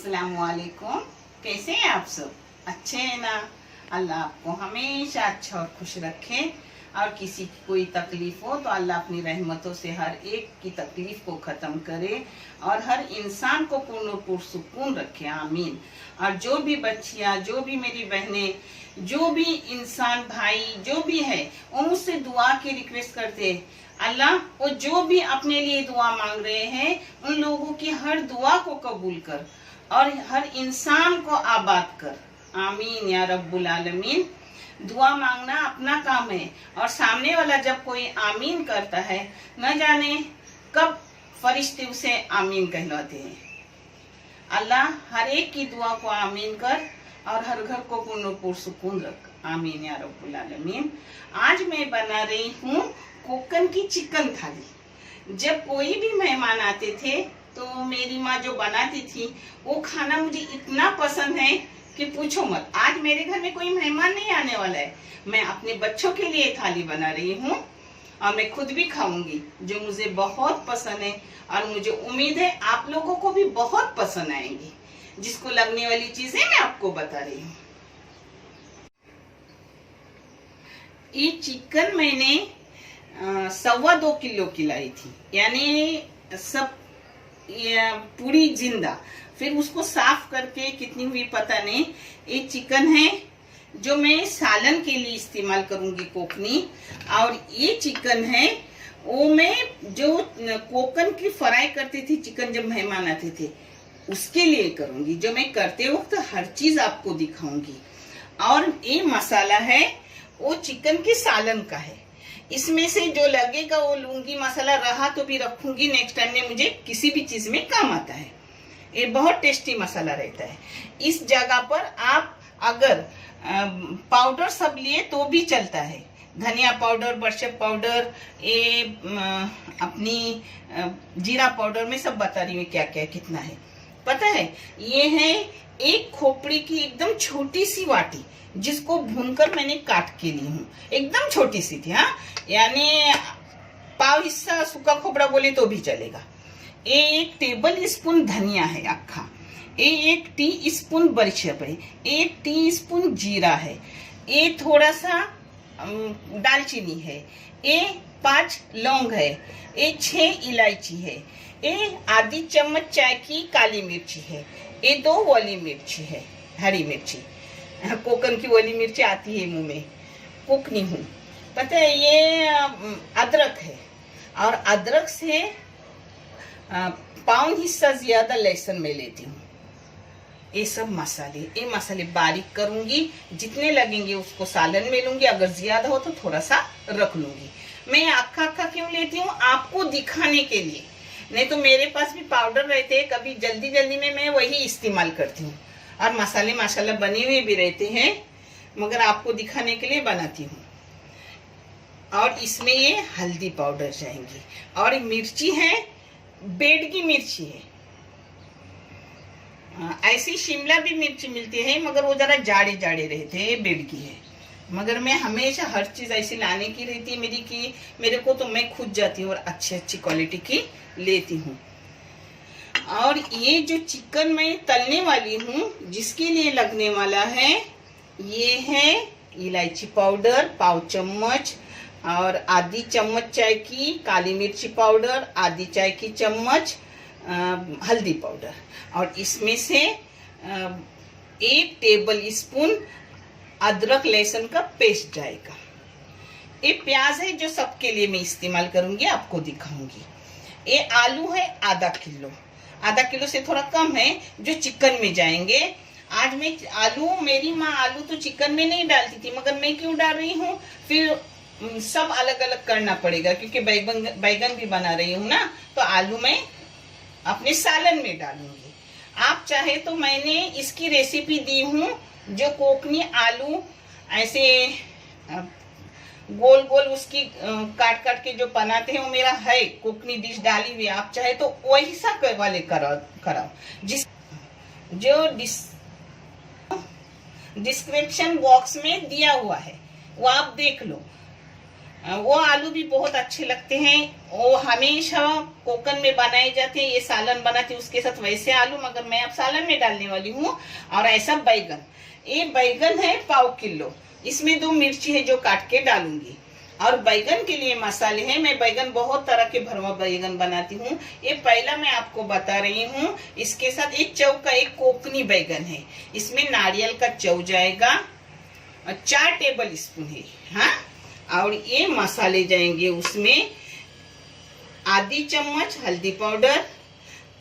अस्सलामुअलैकुम। कैसे हैं आप सब? अच्छे हैं ना? अल्लाह आपको हमेशा अच्छा और खुश रखे और किसी की कोई तकलीफ हो तो अल्लाह अपनी रहमतों से हर एक की तकलीफ को ख़त्म करे और हर इंसान को पूर्ण पुरसुकून रखे। आमीन। और जो भी बच्चियाँ, जो भी मेरी बहनें, जो भी इंसान भाई जो भी है, वो मुझसे दुआ की रिक्वेस्ट करते हैं। अल्लाह वो जो भी अपने लिए दुआ मांग रहे हैं उन लोगों की हर दुआ को कबूल कर और हर इंसान को आबाद कर। आमीन या रब्बुल आलमीन। दुआ मांगना अपना काम है और सामने वाला जब कोई आमीन करता है न जाने कब फरिश्ते उसे आमीन कहलाते हैं। अल्लाह हर एक की दुआ को आमीन कर और हर घर को पूर्ण पुरसुकून रख। आमीन या रब्बुल आलमीन। आज मैं बना रही हूँ कोकन की चिकन थाली। जब कोई भी मेहमान आते थे तो मेरी माँ जो बनाती थी वो खाना मुझे इतना पसंद है कि पूछो मत। आज मेरे घर में कोई मेहमान नहीं आने वाला है, मैं अपने बच्चों के लिए थाली बना रही हूँ और मैं खुद भी खाऊंगी, जो मुझे बहुत पसंद है और मुझे उम्मीद है आप लोगों को भी बहुत पसंद आएंगी। जिसको लगने वाली चीजें मैं आपको बता रही हूँ। ये चिकन मैंने 2.25 किलो की लाई थी, यानी सब पूरी जिंदा। फिर उसको साफ करके कितनी हुई पता नहीं। ये चिकन है जो मैं सालन के लिए इस्तेमाल करूंगी, कोकनी। और ये चिकन है वो मैं जो कोकन की फ्राई करती थी चिकन जब मेहमान आते थे उसके लिए करूंगी, जो मैं करते वक्त हर चीज आपको दिखाऊंगी। और ये मसाला है वो चिकन के सालन का है। इसमें से जो लगेगा वो लूंगी, मसाला रहा तो भी रखूंगी, नेक्स्ट टाइम में मुझे किसी भी चीज में काम आता है। ये बहुत टेस्टी मसाला रहता है। इस जगह पर आप अगर पाउडर सब लिए तो भी चलता है, धनिया पाउडर, बरशक पाउडर, ये अपनी जीरा पाउडर, में सब बता रही हूँ क्या क्या कितना है। पता है ये है एक खोपड़ी की एकदम छोटी सी वाटी, जिसको भूनकर मैंने काट के ली हूँ। एकदम छोटी सी थी, हाँ, यानी पाव हिस्सा सूखा खोपड़ा बोले तो भी चलेगा। ये 1 टेबल स्पून धनिया है अक्खा, ये 1 टी स्पून बरशक है, 1 टी स्पून जीरा है, ये थोड़ा सा दालचीनी है, ये 5 लौंग है, ये 6 इलायची है, ये आधी चम्मच चाय की काली मिर्ची है, ये 2 वाली मिर्ची है, हरी मिर्ची। कोकन की वाली मिर्ची आती है मुंह में, कुक नहीं हूँ। पता है ये अदरक है और अदरक से पाउन हिस्सा ज्यादा लहसुन में लेती हूँ। ये सब मसाले, ये मसाले बारीक करूंगी, जितने लगेंगे उसको सालन में लूंगी, अगर ज्यादा हो तो थोड़ा सा रख लूंगी। मैं अक्खा अक्खा क्यों लेती हूँ? आपको दिखाने के लिए, नहीं तो मेरे पास भी पाउडर रहते हैं, कभी जल्दी जल्दी में मैं वही इस्तेमाल करती हूँ और मसाले माशाल्लाह बने हुए भी रहते हैं, मगर आपको दिखाने के लिए बनाती हूँ। और इसमें ये हल्दी पाउडर जाएंगी और मिर्ची है, बेड की मिर्ची है। ऐसी शिमला भी मिर्ची मिलती है मगर वो जरा जाड़े जाड़े रहते हैं, बेड की है। मगर मैं हमेशा हर चीज ऐसी लाने की रहती है मेरी कि मेरे को तो मैं खुद जाती हूँ और अच्छी क्वालिटी की लेती हूँ। और ये जो चिकन मैं तलने वाली हूँ जिसके लिए लगने वाला है, ये है इलायची पाउडर पाव चम्मच और आधी चम्मच चाय की काली मिर्ची पाउडर, आधी चाय की चम्मच हल्दी पाउडर, और इसमें से 1 टेबल स्पून अदरक लहसुन का पेस्ट जाएगा। ये प्याज है जो सबके लिए मैं इस्तेमाल करूंगी, आपको दिखाऊंगी। ये आलू है आधा किलो से थोड़ा कम है जो चिकन में जाएंगे। आज मैं आलू, मेरी माँ आलू तो चिकन में नहीं डालती थी, मगर मैं क्यों डाल रही हूँ, फिर सब अलग अलग करना पड़ेगा क्योंकि बैगन भी बना रही हूँ ना, तो आलू मैं अपने सालन में डालूंगी। आप चाहे तो मैंने इसकी रेसिपी दी हूँ, जो कोकनी आलू ऐसे गोल गोल उसकी काट काट के जो बनाते हैं, वो मेरा है कोकनी डिश डाली हुई। आप चाहे तो वही सा वाले कराओ जिस जो डिस्क्रिप्शन बॉक्स में दिया हुआ है वो आप देख लो। वो आलू भी बहुत अच्छे लगते हैं, वो हमेशा कोकन में बनाए जाते हैं। ये सालन बनाती उसके साथ वैसे आलू, मगर मैं अब सालन में डालने वाली हूँ। और ऐसा बैगन, ये बैगन है 1/4 किलो, इसमें 2 मिर्ची है जो काट के डालूंगी। और बैगन के लिए मसाले हैं, मैं बैगन बहुत तरह के भरवा बैगन बनाती हूँ, ये पहला मैं आपको बता रही हूँ। इसके साथ एक चौ का एक कोकनी बैगन है, इसमें नारियल का चौ जाएगा, 4 टेबल स्पून है। हाँ, और ये मसाले जाएंगे उसमें आधी चम्मच हल्दी पाउडर,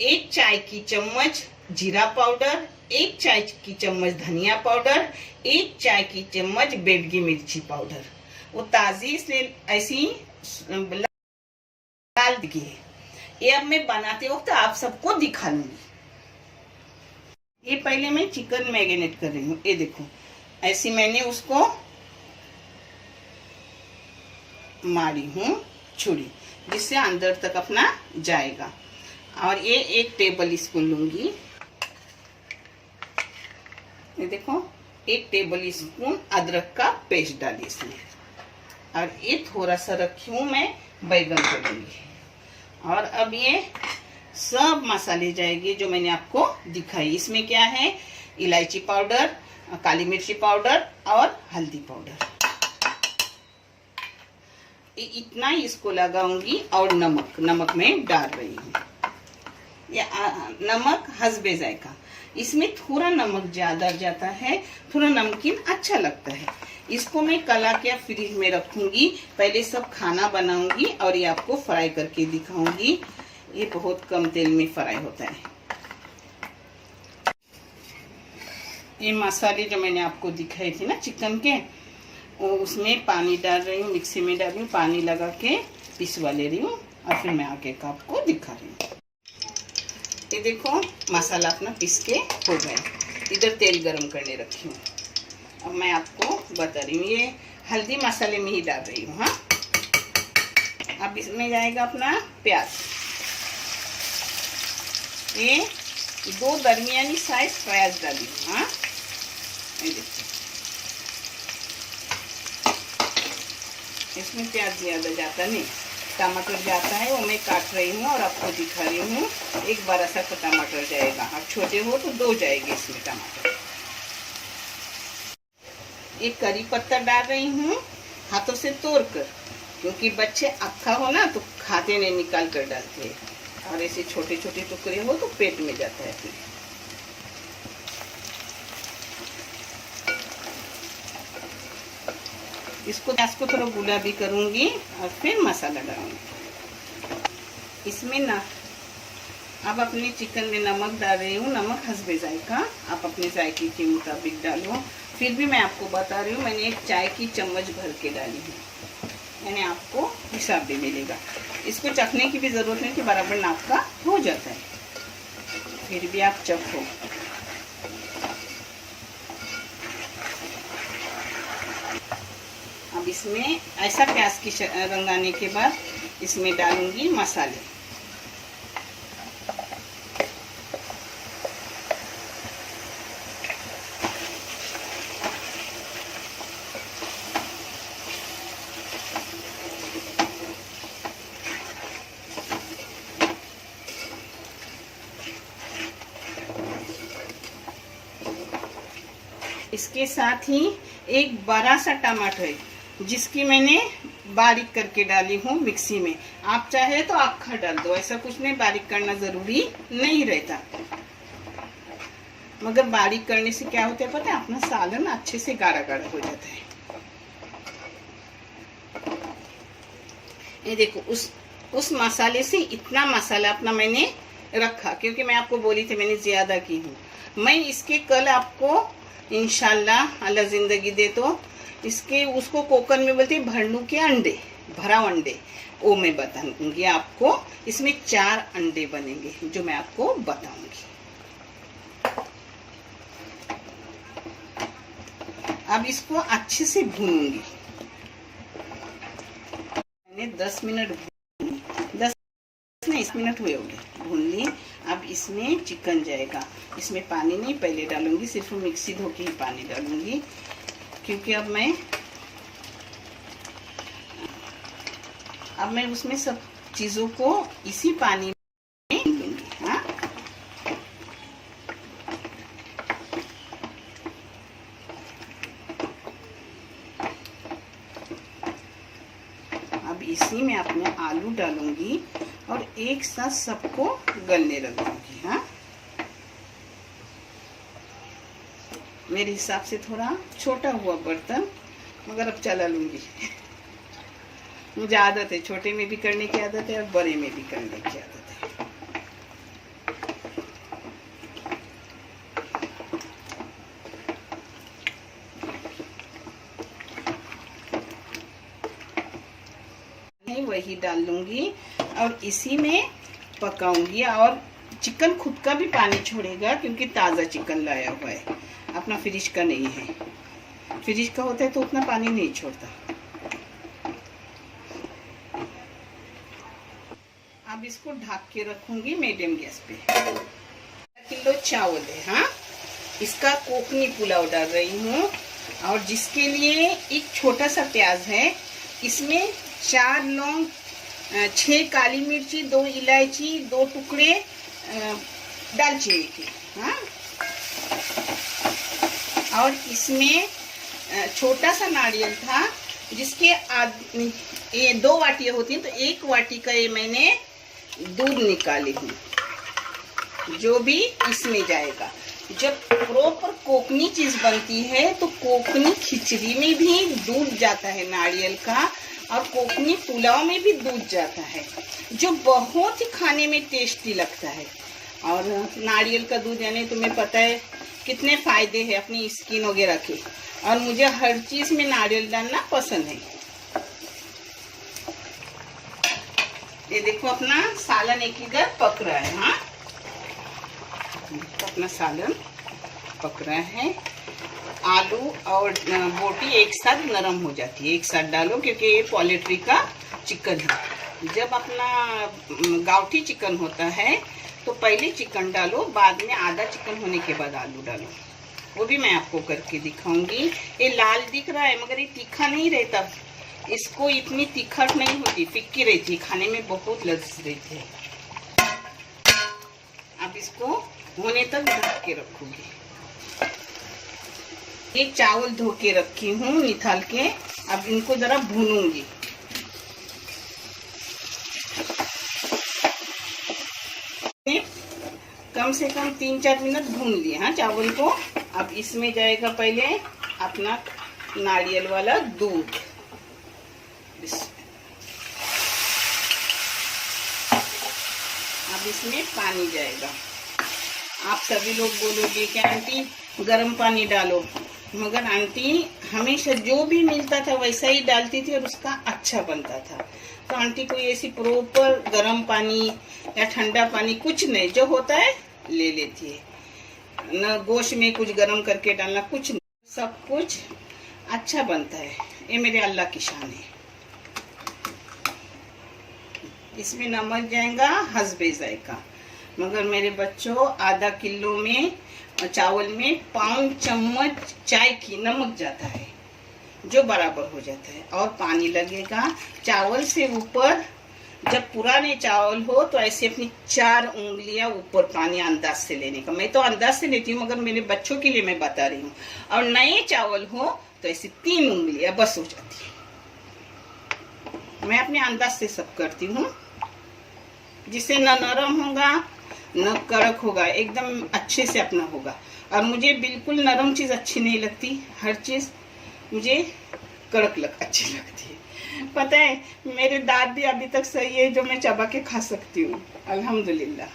1 चाय की चम्मच जीरा पाउडर, 1 चाय की चम्मच धनिया पाउडर, 1 चाय की चम्मच बेडगी मिर्ची पाउडर। वो ताजी से ऐसी डाल दी है। ये अब मैं बनाते वक्त आप सबको दिखा लूंगी। ये पहले मैं चिकन मैरिनेट कर रही हूँ। ये देखो, ऐसी मैंने उसको मारी हूँ छुरी, जिससे अंदर तक अपना जाएगा। और ये 1 टेबल स्पून लूंगी। ये देखो, 1 टेबल स्पून अदरक का पेस्ट डाली इसमें। और ये थोड़ा सा रखी हूँ मैं बैगन को दूंगी। और अब ये सब मसाले जाएंगे जो मैंने आपको दिखाई। इसमें क्या है, इलायची पाउडर, काली मिर्ची पाउडर और हल्दी पाउडर, इतना ही इसको लगाऊंगी। और नमक मैं डाल रही हूँ, या नमक हस्बे जायका। इसमें थोड़ा नमक ज्यादा जाता है, थोड़ा नमकीन अच्छा लगता है। इसको मैं कला के फ्रिज में रखूंगी। पहले सब खाना बनाऊंगी और ये आपको फ्राई करके दिखाऊंगी। ये बहुत कम तेल में फ्राई होता है। ये मसाले जो मैंने आपको दिखाए थे ना चिकन के, उसमें पानी डाल रही हूँ, मिक्सी में डाल रही हूँ, पानी लगा के पिसवा ले रही हूँ। और फिर मैं आगे का आपको दिखा रही हूँ। ये देखो, मसाला अपना पिस के हो गया। इधर तेल गरम करने रखी हूँ। अब मैं आपको बता रही हूँ, ये हल्दी मसाले में ही डाल रही हूँ। हाँ, अब इसमें जाएगा अपना प्याज। ये 2 दरमियानी साइज प्याज डाली हूँ। हाँ, ये देखिए, इसमें प्याज ज्यादा जाता नहीं, टमाटर जाता है, वो मैं काट रही हूँ और आपको दिखा रही हूँ। एक बड़ा सा टमाटर जाएगा, आप छोटे हो तो 2 जाएंगे इसमें टमाटर। एक करी पत्ता डाल रही हूँ हाथों से तोड़कर, क्योंकि बच्चे अक्खा हो ना तो खाते नहीं, निकाल कर डालते हैं। और ऐसे छोटे छोटे टुकड़े हो तो पेट में जाता है फिर। इसको गैस को थोड़ा गुलाबी करूंगी और फिर मसाला डालूंगी इसमें ना। अब अपने चिकन में नमक डाल रही हूँ, नमक हस्बे जायका, आप अपने जायके के मुताबिक डालो। फिर भी मैं आपको बता रही हूँ, मैंने 1 चाय की चम्मच भर के डाली है, यानी आपको हिसाब भी मिलेगा। इसको चखने की भी जरूरत नहीं कि बराबर नाप का हो जाता है, फिर भी आप चखो। अब इसमें ऐसा प्याज की रंग आने के बाद इसमें डालूंगी मसाले। इसके साथ ही एक बड़ा सा टमाटर है, जिसकी मैंने बारीक करके डाली हूँ मिक्सी में। आप चाहे तो अक्खा डाल दो, ऐसा कुछ नहीं, बारीक करना जरूरी नहीं रहता। मगर बारीक करने से क्या होता है पता है, अपना सालन अच्छे से गाढ़ा गाढ़ा हो जाता है। ये देखो, उस मसाले से इतना मसाला अपना मैंने रखा, क्योंकि मैं आपको बोली थी मैंने ज्यादा की हूँ। मैं इसके कल आपको इंशाल्लाह अल्लाह जिंदगी दे तो इसके उसको कोकन में बोलते हैं भरनू के अंडे, भराव अंडे, वो मैं बताऊंगी आपको। इसमें 4 अंडे बनेंगे जो मैं आपको बताऊंगी। अब इसको अच्छे से भूनूंगी। मैंने 10 मिनट 10 मिनट हुए होंगे भून ली। अब इसमें चिकन जाएगा, इसमें पानी नहीं पहले डालूंगी, सिर्फ मिक्सी धो के ही पानी डालूंगी, क्योंकि अब मैं अब मैं उसमें सब चीजों को इसी पानी में लूंगी। हाँ, अब इसी में अपने आलू डालूंगी और एक साथ सबको गलने रख दूंगी। हाँ, मेरे हिसाब से थोड़ा छोटा हुआ बर्तन, मगर अब चला लूंगी। मुझे आदत है, छोटे में भी करने की आदत है और बड़े में भी करने की आदत है। वही डाल लूंगी और इसी में पकाऊंगी। और चिकन खुद का भी पानी छोड़ेगा क्योंकि ताज़ा चिकन लाया हुआ है, अपना फ्रिज का नहीं है। फ्रिज का होता है तो उतना पानी नहीं छोड़ता। अब इसको ढक के रखूंगी मीडियम गैस पे। 1 किलो चावल है। हाँ, इसका कोकनी पुलाव डाल रही हूँ। और जिसके लिए एक छोटा सा प्याज है, इसमें 4 लौंग, 6 काली मिर्ची, 2 इलायची, 2 टुकड़े दालचीनी के। हाँ, और इसमें छोटा सा नारियल था, जिसके ये 2 वाटियाँ होती हैं, तो 1 वाटी का ये मैंने दूध निकाली हूँ, जो भी इसमें जाएगा। जब प्रॉपर कोकनी चीज बनती है तो कोकनी खिचड़ी में भी दूध जाता है नारियल का, और कोकनी पुलाव में भी दूध जाता है, जो बहुत ही खाने में टेस्टी लगता है। और नारियल का दूध यानी तुम्हें पता है कितने फायदे हैं अपनी स्किन वगैरह के, और मुझे हर चीज में नारियल डालना पसंद है। ये देखो अपना सालन एक इधर पक रहा है। हाँ, अपना सालन पक रहा है। आलू और बोटी एक साथ नरम हो जाती है, एक साथ डालो, क्योंकि ये पोल्ट्री का चिकन है। जब अपना गावठी चिकन होता है तो पहले चिकन डालो, बाद में आधा चिकन होने के बाद आलू डालो। वो भी मैं आपको करके दिखाऊंगी। ये लाल दिख रहा है मगर ये तीखा नहीं रहता, इसको इतनी तीखट नहीं होती, फिक्की रहती है, खाने में बहुत लजीज रहती है। अब इसको होने तक ढक के रखूंगी। ये चावल धो के रखी हूँ निकाल के, अब इनको जरा भूनूंगी। कम से कम 3-4 मिनट भून लिए। हाँ, चावल को। अब इसमें जाएगा पहले अपना नारियल वाला दूध। अब इसमें पानी जाएगा। आप सभी लोग बोलोगे कि आंटी गर्म पानी डालो, मगर आंटी हमेशा जो भी मिलता था वैसा ही डालती थी और उसका अच्छा बनता था। तो आंटी कोई ऐसी प्रॉपर गर्म पानी या ठंडा पानी कुछ नहीं, जो होता है ले लेती है। न गोश्त में कुछ गर्म करके डालना, कुछ नहीं, सब कुछ अच्छा बनता है। ये मेरे अल्लाह की शान है। इसमें नमक जाएगा हस्बे जायका, मगर मेरे बच्चों आधा किलो में चावल में 5 चम्मच चाय की नमक जाता है, जो बराबर हो जाता है। और पानी लगेगा चावल से ऊपर। जब पुराने चावल हो तो ऐसे अपनी 4 उंगलियां ऊपर पानी अंदाज से लेने का। मैं तो अंदाज से लेती हूँ, मगर मेरे बच्चों के लिए मैं बता रही हूँ। और नए चावल हो तो ऐसे 3 उंगलियां बस हो जाती है। मैं अपने अंदाज से सब करती हूँ, जिससे न नरम होगा न कड़क होगा, एकदम अच्छे से अपना होगा। और मुझे बिल्कुल नरम चीज अच्छी नहीं लगती, हर चीज मुझे कड़क अच्छी लगती है। पता है, मेरे दांत भी अभी तक सही है, जो मैं चबा के खा सकती हूँ, अल्हम्दुलिल्लाह।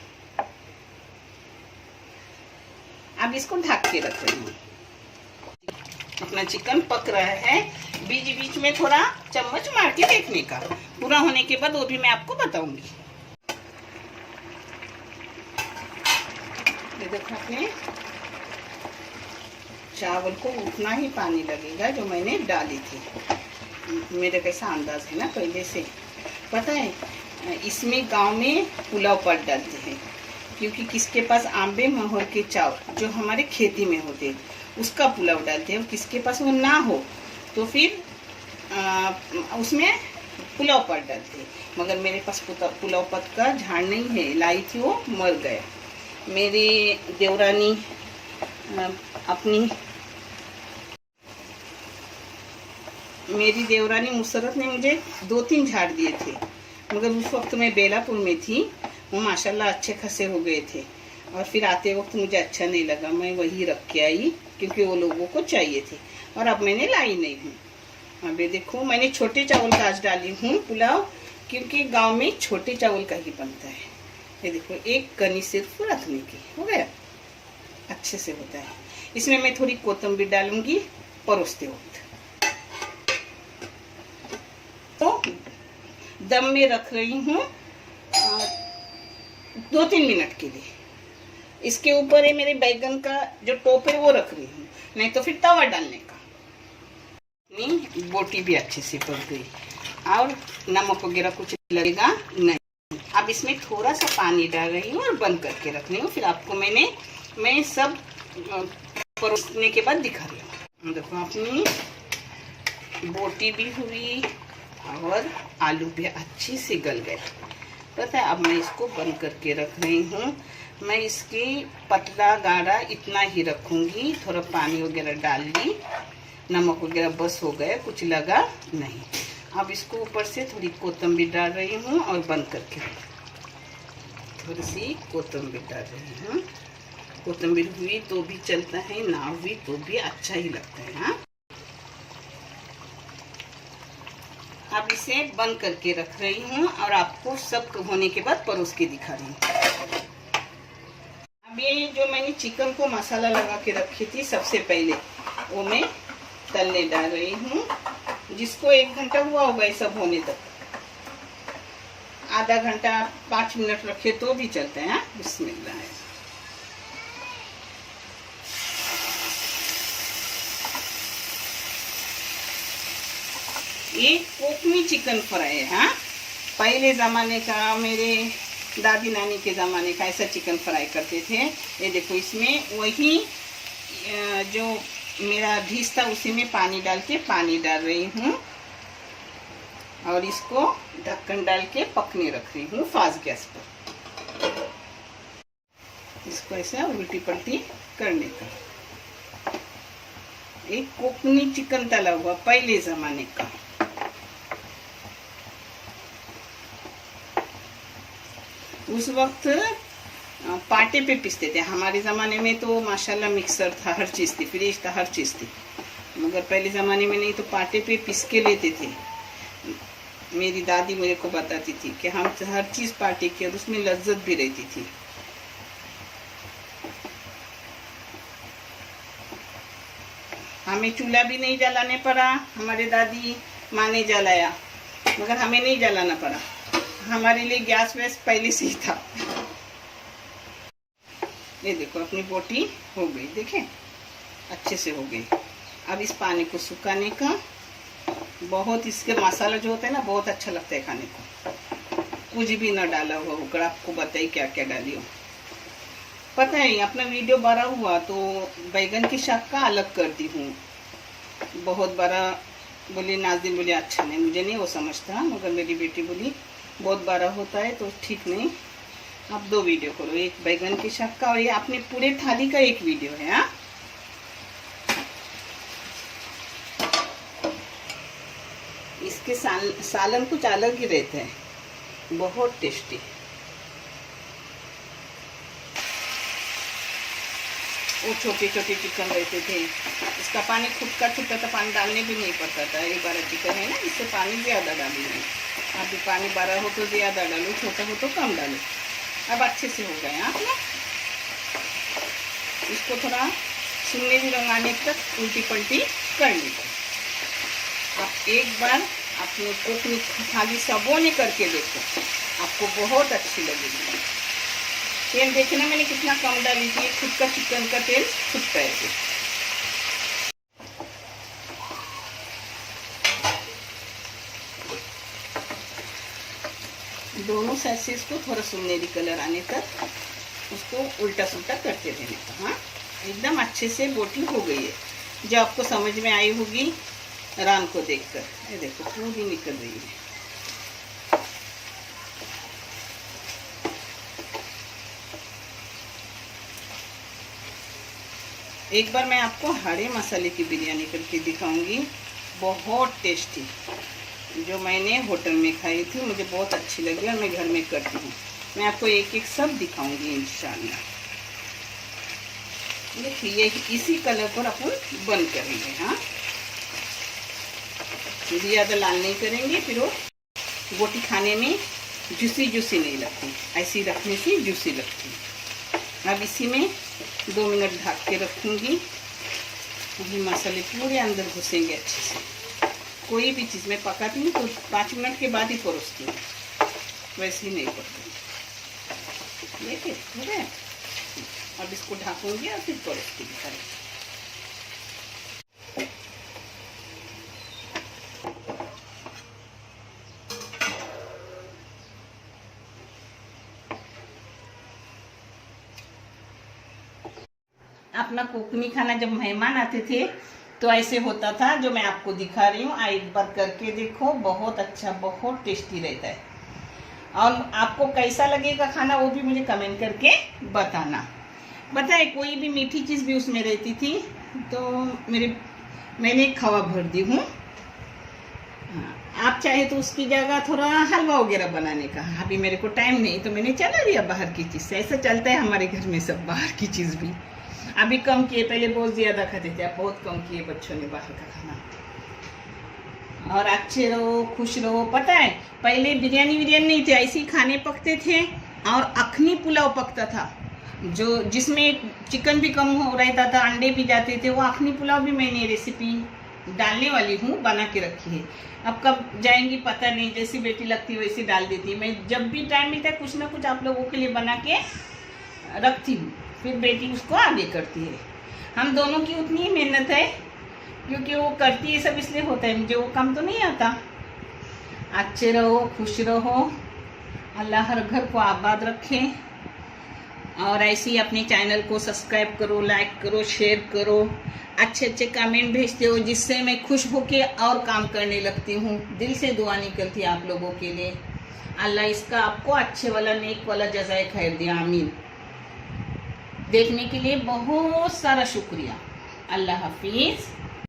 अब इसको ढक के रख रही हूँ। अपना चिकन पक रहा है, बीच बीच में थोड़ा चम्मच मार के देखने का। पूरा होने के बाद वो भी मैं आपको बताऊंगी। देखो, अपने चावल को उतना ही पानी लगेगा जो मैंने डाली थी। मेरा कैसा अंदाज है ना पहले से। पता है, इसमें गांव में पुलाव पट डालते हैं, क्योंकि किसके पास आंबे मोहर के चावल जो हमारे खेती में होते उसका पुलाव डालते हैं। किसके पास वो ना हो तो फिर उसमें पुलाव पत्ता डालती, मगर मेरे पास पुलाव पत्ता का झाड़ नहीं है, लाई थी वो मर गया। मेरी देवरानी मेरी देवरानी मुसरत ने मुझे 2-3 झाड़ दिए थे, मगर उस वक्त मैं बेलापुर में थी। वो माशाल्लाह अच्छे खासे हो गए थे, और फिर आते वक्त मुझे अच्छा नहीं लगा, मैं वही रख के आई क्योंकि वो लोगों को चाहिए थे, और अब मैंने लाई नहीं हूँ। अब ये देखो मैंने छोटे चावल का आज डाली हूँ पुलाव, क्योंकि गांव में छोटे चावल का ही बनता है। ये देखो एक कनी सिर्फ रखने की, हो गया, अच्छे से होता है। इसमें मैं थोड़ी कोतंबीर डालूंगी परोसते वक्त। तो दम में रख रही हूँ 2-3 मिनट के लिए। इसके ऊपर है मेरे बैगन का जो टोप है वो रख रही हूँ, नहीं तो फिर तवा डालने का। बोटी भी अच्छे से पक गई, और नमक वगैरह कुछ लगेगा नहीं। अब इसमें थोड़ा सा पानी डाल रही हूँ और बंद करके रख रही हूँ। फिर आपको मैं सब परोसने के बाद दिखा रही हूँ। देखो अपनी बोटी भी हुई और आलू भी अच्छी से गल गए। पता है, अब मैं इसको बंद करके रख रही हूँ। मैं इसकी पतला गाढ़ा इतना ही रखूँगी, थोड़ा पानी वगैरह डाल ली, नमक वगैरह बस हो गया, कुछ लगा नहीं। अब इसको ऊपर से थोड़ी कोतंबीर डाल रही हूँ और बंद करके थोड़ी सी कोतंबीर डाल रही हूँ। कोतंबीर हुई तो भी चलता है, ना हुई तो भी अच्छा ही लगता है। हाँ, अब इसे बंद करके रख रही हूँ और आपको सब होने के बाद परोस के दिखा रही हूँ। अब ये जो मैंने चिकन को मसाला लगा के रखी थी सबसे पहले, वो मैं तलने डाल रही हूँ, जिसको 1 घंटा हुआ होगा ये सब होने तक। आधा घंटा 5 मिनट रखे तो भी चलते हैं। बिस्मिल्लाह। ये कोकनी चिकन फ्राई है। हाँ, पहले ज़माने का, मेरे दादी नानी के ज़माने का ऐसा चिकन फ्राई करते थे। ये देखो इसमें वही जो मेरा डिश था उसी में पानी डाल डाल रही हूँ, और इसको ढक्कन डाल के पकने रख रही हूँ फास्ट गैस पर। इसको ऐसा उल्टी पलटी करने का। एक कोकनी चिकन तला हुआ पहले ज़माने का। उस वक्त पाटे पे पीसते थे। हमारे ज़माने में तो माशाल्लाह मिक्सर था, हर चीज़ थी, फ्रिज था, हर चीज़ थी, मगर पहले ज़माने में नहीं, तो पाटे पे पीस के लेते थे। मेरी दादी मेरे को बताती थी कि हम हर चीज़ पाटे की, और उसमें लज्जत भी रहती थी। हमें चूल्हा भी नहीं जलाने पड़ा, हमारे दादी माँ ने जलाया, मगर हमें नहीं जलाना पड़ा। हमारे लिए गैस वैस पहले से ही था। ये देखो अपनी बोटी हो गई, देखें अच्छे से हो गई। अब इस पानी को सुखाने का, बहुत इसके मसाला जो होता है ना बहुत अच्छा लगता है खाने को। कुछ भी ना डाला हुआ होकर, आपको बताइए क्या क्या डाली हो। पता है अपना वीडियो बड़ा हुआ तो बैगन की शाक का अलग कर दी हूँ। बहुत बड़ा बोली नाज़िम, बोली अच्छा नहीं, मुझे नहीं वो समझता, मगर मेरी बेटी बोली बहुत बड़ा होता है तो ठीक नहीं, आप 2 वीडियो करो, एक बैगन की शाक का और ये अपने पूरे थाली का एक वीडियो है। हाँ, इसके सालन कुछ अलग ही रहते हैं, बहुत टेस्टी। वो छोटे छोटे चिकन रहते थे, इसका पानी खुद का छूटता था, पानी डालने भी नहीं पड़ता था। ये बड़ा चिकन है ना, इससे पानी ज़्यादा डाली नहीं। अभी पानी बड़ा हो तो ज़्यादा डालो, छोटा हो तो कम डालो। अब अच्छे से हो गए आप ना। इसको थोड़ा सुनहरी रंग आने तक उल्टी पलटी कर लीजिए। आप एक बार अपने कोकनी थाली सबों ने करके देखो, आपको बहुत अच्छी लगेगी। तेल देखना मैंने कितना कम डाली थी, खुद का चिकन का तेल छूटता है। दोनों साइड से इसको थोड़ा सुनहरी कलर आने तक उसको उल्टा सुल्टा करते रहने का। हाँ, एकदम अच्छे से बोटी हो गई है, जो आपको समझ में आई होगी रान को देखकर। ये देखो पूरी निकल रही है। एक बार मैं आपको हरे मसाले की बिरयानी करके दिखाऊंगी, बहुत टेस्टी, जो मैंने होटल में खाई थी, मुझे बहुत अच्छी लगी और मैं घर में करती हूँ। मैं आपको एक एक सब दिखाऊंगी इंशाल्लाह। देखिए ये इसी कलर पर अपन बंद करेंगे। हाँ, ज़्यादा लाल नहीं करेंगे, फिर वो रोटी खाने में जूसी जूसी नहीं लगती, ऐसी रखने से जूसी लगती। अब इसी में 2 मिनट ढक के रखूँगी, वही मसाले पूरे अंदर घुसेंगे अच्छे से। कोई भी चीज़ में पकाती हूँ तो 5 मिनट के बाद ही परोसती हूँ, वैसे ही नहीं पकती। देखिए हो गया। अब इसको ढकूँगी और फिर परोसती हूँ। अपना कोकनी खाना जब मेहमान आते थे तो ऐसे होता था, जो मैं आपको दिखा रही हूँ। एक बार करके देखो, बहुत अच्छा, बहुत टेस्टी रहता है। और आपको कैसा लगेगा खाना वो भी मुझे कमेंट करके बताना। बताए कोई भी मीठी चीज़ भी उसमें रहती थी तो मैंने खवा भर दी हूँ। आप चाहे तो उसकी जगह थोड़ा हलवा वगैरह बनाने का। अभी मेरे को टाइम नहीं तो मैंने चला लिया बाहर की चीज़ से। ऐसा चलता है हमारे घर में सब, बाहर की चीज़ भी अभी कम किए, पहले बहुत ज़्यादा खाते थे, अब बहुत कम किए बच्चों ने बाहर का खाना। और अच्छे रहो, खुश रहो। पता है पहले बिरयानी नहीं थे, ऐसे ही खाने पकते थे। और अखनी पुलाव पकता था, जो जिसमें चिकन भी कम हो रहता था, अंडे भी जाते थे। वो अखनी पुलाव भी मैंने रेसिपी डालने वाली हूँ, बना के रखी है। अब कब जाएंगी पता नहीं, जैसी बेटी लगती है वैसी डाल देती है। मैं जब भी टाइम मिलता है कुछ ना कुछ आप लोगों के लिए बना के रखती हूँ, फिर बेटी उसको आगे करती है। हम दोनों की उतनी ही मेहनत है, क्योंकि वो करती है सब, इसलिए होता है। मुझे वो काम तो नहीं आता। अच्छे रहो, खुश रहो, अल्लाह हर घर को आबाद रखे। और ऐसे ही अपने चैनल को सब्सक्राइब करो, लाइक करो, शेयर करो, अच्छे अच्छे कमेंट भेजते हो, जिससे मैं खुश होके और काम करने लगती हूँ। दिल से दुआ निकलती है आप लोगों के लिए। अल्लाह इसका आपको अच्छे वाला, नेक वाला जज़ाए खैर दिया, आमीन। देखने के लिए बहुत सारा शुक्रिया। अल्लाह हाफिज़।